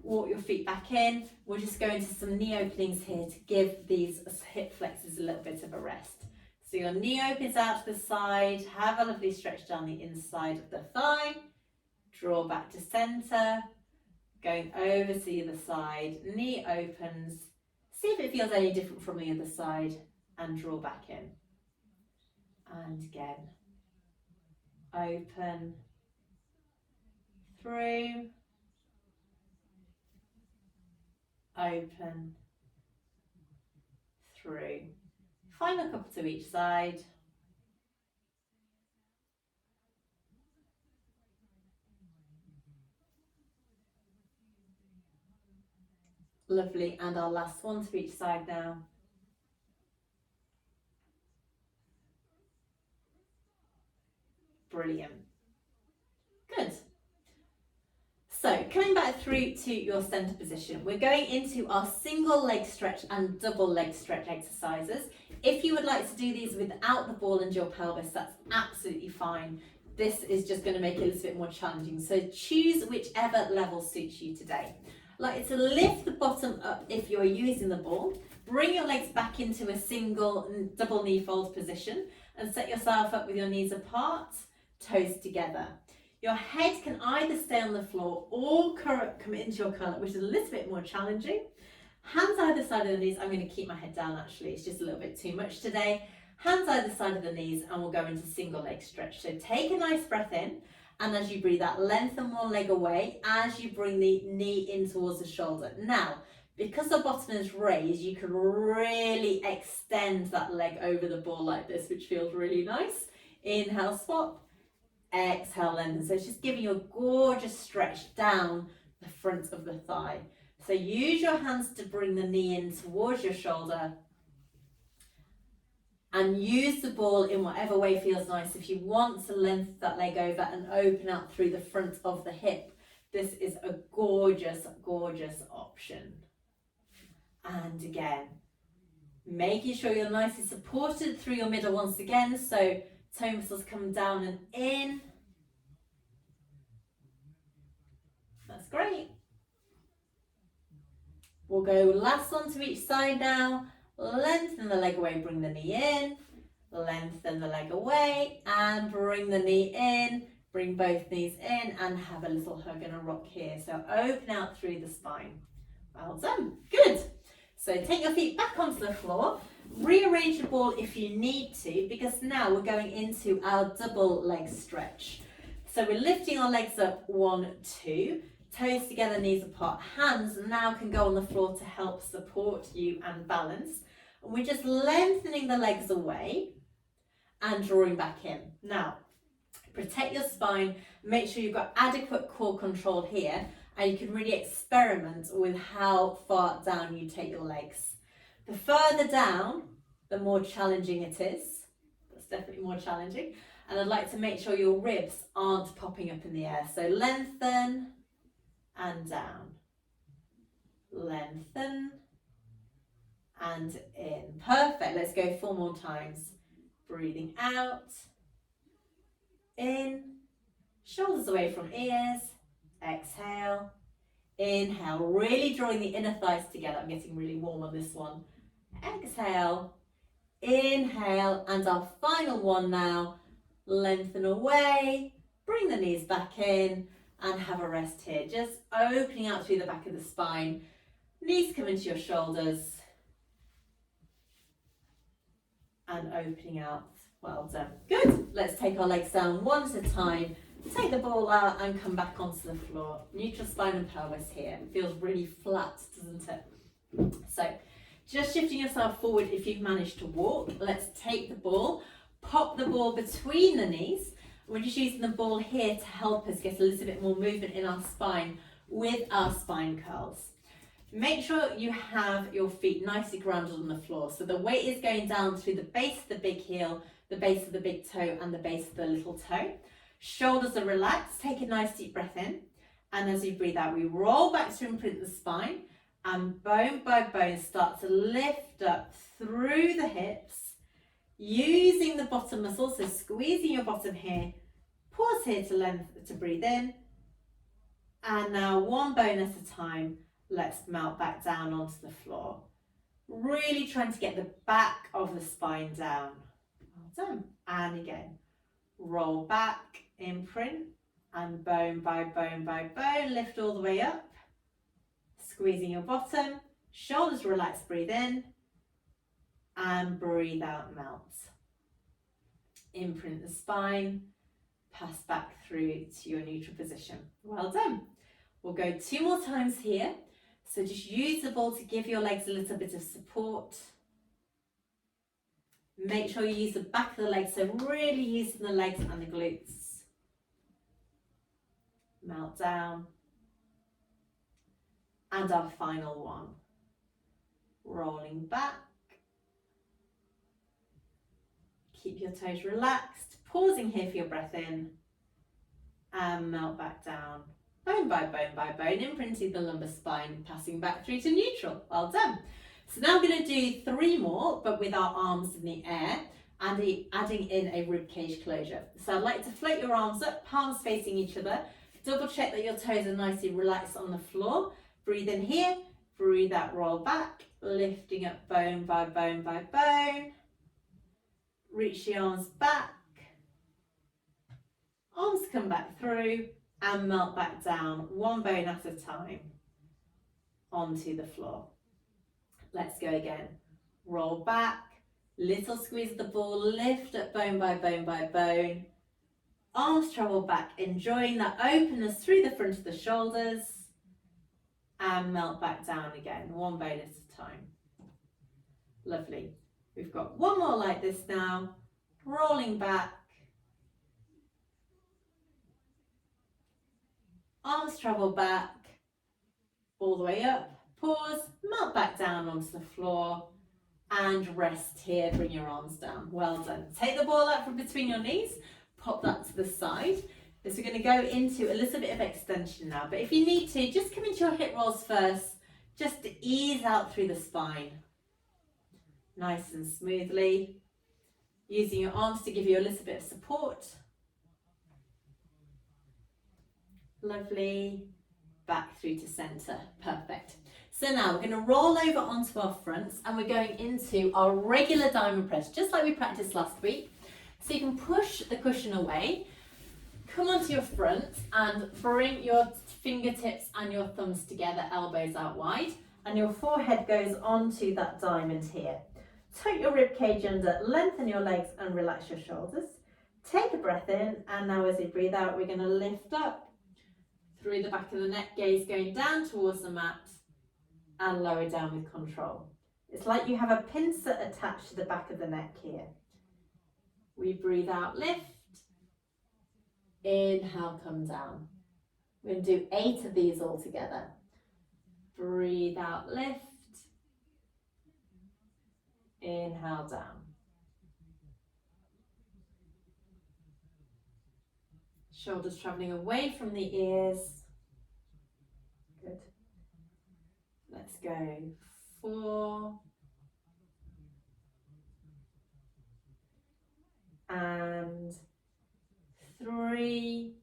Speaker 1: Walk your feet back in. We'll just go into some knee openings here to give these hip flexors a little bit of a rest. So your knee opens out to the side, have a lovely stretch down the inside of the thigh, draw back to center, going over to the other side, knee opens, see if it feels any different from the other side, and draw back in. And again, open, through, open, through. Final couple to each side. Lovely, and our last one to each side now. Brilliant. Good. So coming back through to your center position, we're going into our single leg stretch and double leg stretch exercises. If you would like to do these without the ball and your pelvis, that's absolutely fine. This is just going to make it a little bit more challenging. So choose whichever level suits you today. I'd like you to lift the bottom up if you're using the ball. Bring your legs back into a single double knee fold position and set yourself up with your knees apart, toes together. Your head can either stay on the floor or come into your curl, which is a little bit more challenging. Hands either side of the knees. I'm going to keep my head down actually, it's just a little bit too much today. Hands either side of the knees and we'll go into single leg stretch. So take a nice breath in, and as you breathe out, lengthen one leg away as you bring the knee in towards the shoulder. Now, because the bottom is raised, you can really extend that leg over the ball like this, which feels really nice. Inhale, swap. Exhale, lengthen. So it's just giving you a gorgeous stretch down the front of the thigh. So use your hands to bring the knee in towards your shoulder and use the ball in whatever way feels nice. If you want to lengthen that leg over and open out through the front of the hip, this is a gorgeous, gorgeous option. And again, making sure you're nicely supported through your middle once again. So toe muscles come down and in. That's great. We'll go last one to each side now. Lengthen the leg away, bring the knee in. Lengthen the leg away and bring the knee in. Bring both knees in and have a little hug and a rock here. So open out through the spine. Well done. Good. So take your feet back onto the floor. Rearrange the ball if you need to, because now we're going into our double leg stretch. So we're lifting our legs up, 1, 2, toes together, knees apart. Hands now can go on the floor to help support you and balance. And we're just lengthening the legs away and drawing back in. Now, protect your spine, make sure you've got adequate core control here, and you can really experiment with how far down you take your legs. The further down, the more challenging it is. That's definitely more challenging. And I'd like to make sure your ribs aren't popping up in the air. So lengthen and down. Lengthen and in. Perfect. Let's go 4 more times. Breathing out. In. Shoulders away from ears. Exhale. Inhale. Really drawing the inner thighs together. I'm getting really warm on this one. Exhale, inhale, and our final one now. Lengthen away, bring the knees back in and have a rest here. Just opening out through the back of the spine. Knees come into your shoulders and opening out. Well done. Good. Let's take our legs down one at a time. Take the ball out and come back onto the floor. Neutral spine and pelvis here. It feels really flat, doesn't it? So, just shifting yourself forward if you've managed to walk. Let's take the ball, pop the ball between the knees. We're just using the ball here to help us get a little bit more movement in our spine with our spine curls. Make sure you have your feet nicely grounded on the floor. So the weight is going down through the base of the big heel, the base of the big toe and the base of the little toe. Shoulders are relaxed. Take a nice deep breath in. And as you breathe out, we roll back to imprint the spine. And bone by bone start to lift up through the hips, using the bottom muscles, so squeezing your bottom here. Pause here to breathe in. And now 1 bone at a time, let's melt back down onto the floor. Really trying to get the back of the spine down. Well done. And again, roll back, imprint, and bone by bone by bone, lift all the way up. Squeezing your bottom, shoulders relaxed, breathe in. and breathe out, melt. Imprint the spine, pass back through to your neutral position. Well done. We'll go 2 more times here. So just use the ball to give your legs a little bit of support. Make sure you use the back of the legs, so really using the legs and the glutes. Melt down. And our final one. Rolling back. Keep your toes relaxed. Pausing here for your breath in. And melt back down. Bone by bone by bone, imprinting the lumbar spine, passing back through to neutral. Well done. So now I'm going to do 3 more, but with our arms in the air and adding in a rib cage closure. So I'd like to float your arms up, palms facing each other. Double check that your toes are nicely relaxed on the floor. Breathe in here, breathe out, roll back, lifting up bone by bone by bone. Reach the arms back. Arms come back through and melt back down, 1 bone at a time, onto the floor. Let's go again. Roll back, little squeeze of the ball, lift up bone by bone by bone. Arms travel back, enjoying that openness through the front of the shoulders. And melt back down again, 1 bone at a time. Lovely. We've got 1 more like this now. Rolling back. Arms travel back, all the way up. Pause, melt back down onto the floor. And rest here, bring your arms down. Well done. Take the ball out from between your knees. Pop that to the side. So we're going to go into a little bit of extension now, but if you need to, just come into your hip rolls first, just to ease out through the spine. Nice and smoothly. Using your arms to give you a little bit of support. Lovely. Back through to center. Perfect. So now we're going to roll over onto our fronts and we're going into our regular diamond press, just like we practiced last week. So you can push the cushion away. Come onto your front and bring your fingertips and your thumbs together, elbows out wide, and your forehead goes onto that diamond here. Tuck your rib cage under, lengthen your legs and relax your shoulders. Take a breath in, and now as you breathe out, we're going to lift up through the back of the neck, gaze going down towards the mat and lower down with control. It's like you have a pincer attached to the back of the neck here. We breathe out, lift. Inhale, come down. We're going to do 8 of these all together. Breathe out, lift. Inhale, down. Shoulders traveling away from the ears. Good. Let's go. 4. And 3.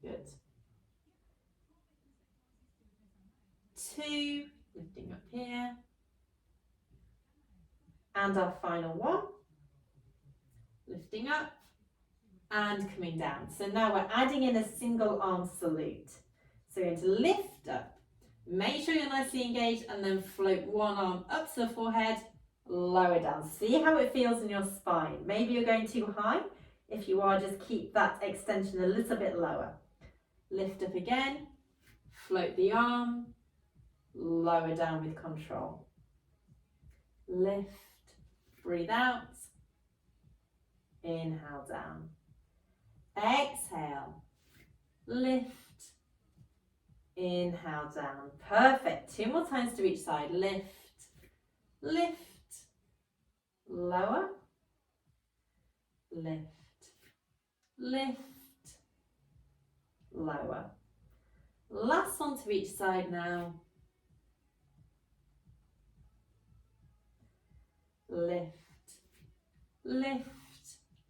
Speaker 1: Good. 2. Lifting up here. And our final one. Lifting up and coming down. So now we're adding in a single arm salute. So we're going to lift up. Make sure you're nicely engaged and then float one arm up to the forehead. Lower down. See how it feels in your spine. Maybe you're going too high. If you are, just keep that extension a little bit lower. Lift up again. Float the arm. Lower down with control. Lift. Breathe out. Inhale down. Exhale. Lift. Inhale down. Perfect. 2 more times to each side. Lift. Lift. Lower, lift, lift, lower. Last one to each side now. Lift, lift,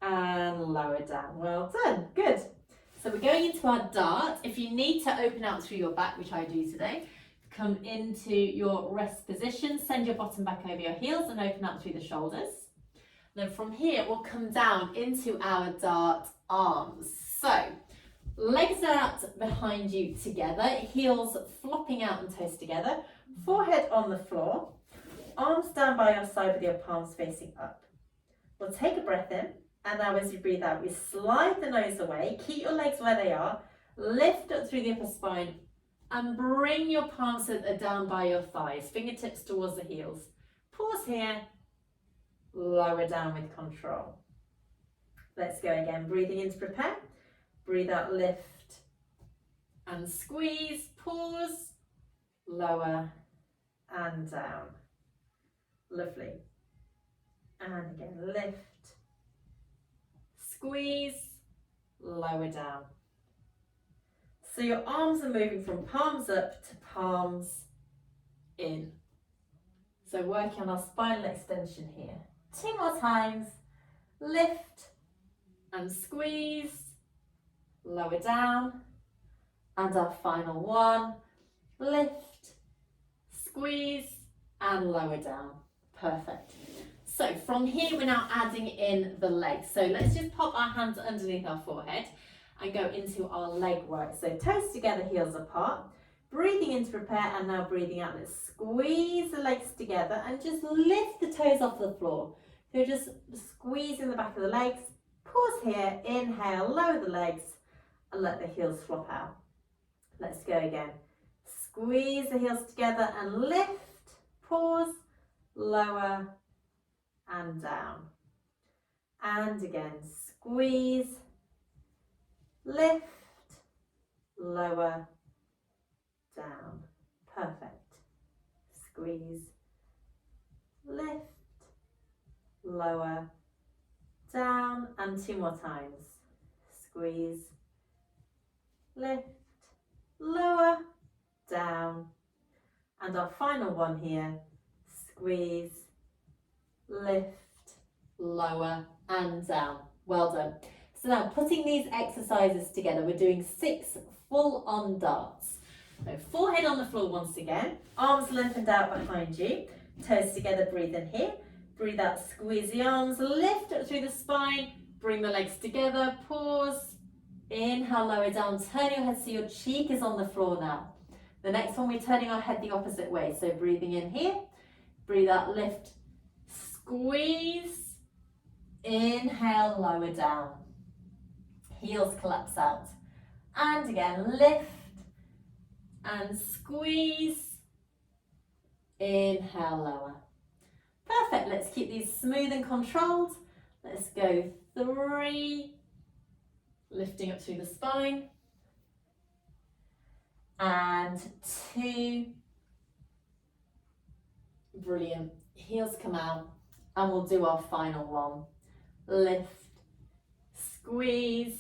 Speaker 1: and lower down. Well done, good. So we're going into our dart. If you need to open out through your back, which I do today, come into your rest position, send your bottom back over your heels and open up through the shoulders. Then from here, we'll come down into our dart arms. So, legs are out behind you together, heels flopping out and toes together, forehead on the floor. arms down by your side with your palms facing up. We'll take a breath in, and now as you breathe out, we slide the nose away, keep your legs where they are, lift up through the upper spine, and bring your palms down by your thighs, fingertips towards the heels. Pause here, lower down with control. Let's go again, breathing in to prepare, breathe out, lift and squeeze, pause, lower and down. Lovely. And again, lift, squeeze, lower down. So your arms are moving from palms up to palms in. So working on our spinal extension here. 2 more times, lift and squeeze, lower down. And our final one, lift, squeeze, and lower down. Perfect. So from here, we're now adding in the legs. So let's just pop our hands underneath our forehead and go into our leg work. So toes together, heels apart. Breathing in to prepare, and now breathing out. Let's squeeze the legs together and just lift the toes off the floor. So just squeezing the back of the legs. Pause here, inhale, lower the legs and let the heels flop out. Let's go again. Squeeze the heels together and lift, pause, lower and down. And again, squeeze, lift, lower, down. Perfect. Squeeze, lift, lower, down. And 2 more times. Squeeze, lift, lower, down. And our final one here, squeeze, lift, lower and down. Well done. So now putting these exercises together, we're doing 6 full-on darts. So forehead on the floor once again, arms lengthened out behind you, toes together, breathe in here, breathe out, squeeze the arms, lift up through the spine, bring the legs together, pause, inhale, lower down, turn your head so your cheek is on the floor now. The next one, we're turning our head the opposite way. So breathing in here, breathe out, lift, squeeze, inhale, lower down. Heels collapse out. And again, lift and squeeze, inhale, lower. Perfect, let's keep these smooth and controlled. Let's go 3, lifting up through the spine, and 2, brilliant, heels come out, and we'll do our final one, lift, squeeze,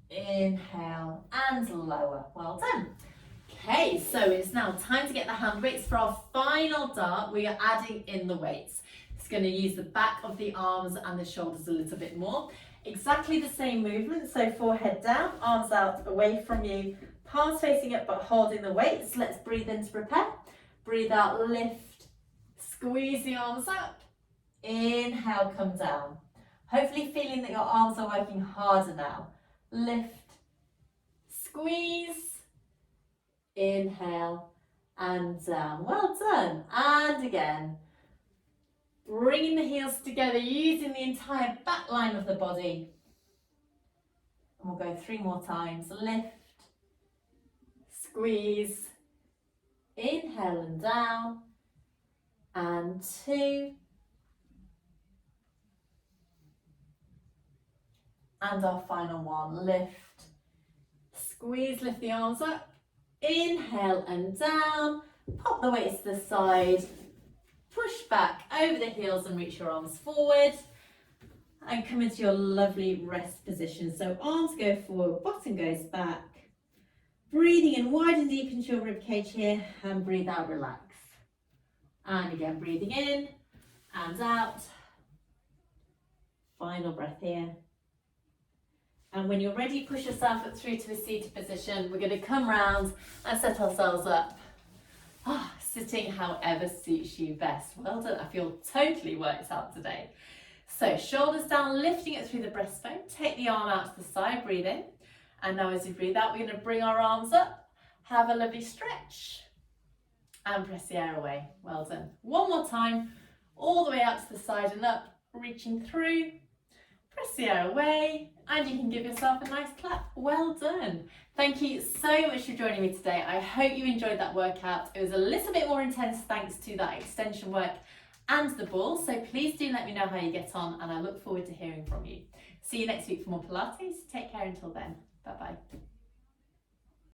Speaker 1: inhale and lower. Well done. Okay, so it's now time to get the hand weights. For our final dart, we are adding in the weights. It's going to use the back of the arms and the shoulders a little bit more. Exactly the same movement, so forehead down, arms out away from you, palms facing up but holding the weights. Let's breathe in to prepare. Breathe out, lift, squeeze the arms up, inhale, come down. Hopefully feeling that your arms are working harder now. Lift, squeeze, inhale and down. Well done. And again, bringing the heels together, using the entire back line of the body. And we'll go 3 more times. Lift, squeeze, inhale and down, and 2. And our final one, lift, squeeze, lift the arms up, inhale and down, pop the weights to the side, push back over the heels and reach your arms forward, and come into your lovely rest position. So arms go forward, bottom goes back, breathing in wide and deep into your ribcage here, and breathe out, relax. And again, breathing in and out, final breath here. And when you're ready, push yourself up through to a seated position. We're going to come round and set ourselves up. Sitting however suits you best. Well done, I feel totally worked out today. So shoulders down, lifting it through the breastbone. Take the arm out to the side, breathe in. And now as you breathe out, we're going to bring our arms up. Have a lovely stretch. and press the air away. Well done. One more time, all the way out to the side and up, reaching through, press the air away, and you can give yourself a nice clap. Well done. Thank you so much for joining me today. I hope you enjoyed that workout. It was a little bit more intense thanks to that extension work and the ball, so please do let me know how you get on, and I look forward to hearing from you. See you next week for more Pilates. Take care until then. Bye bye.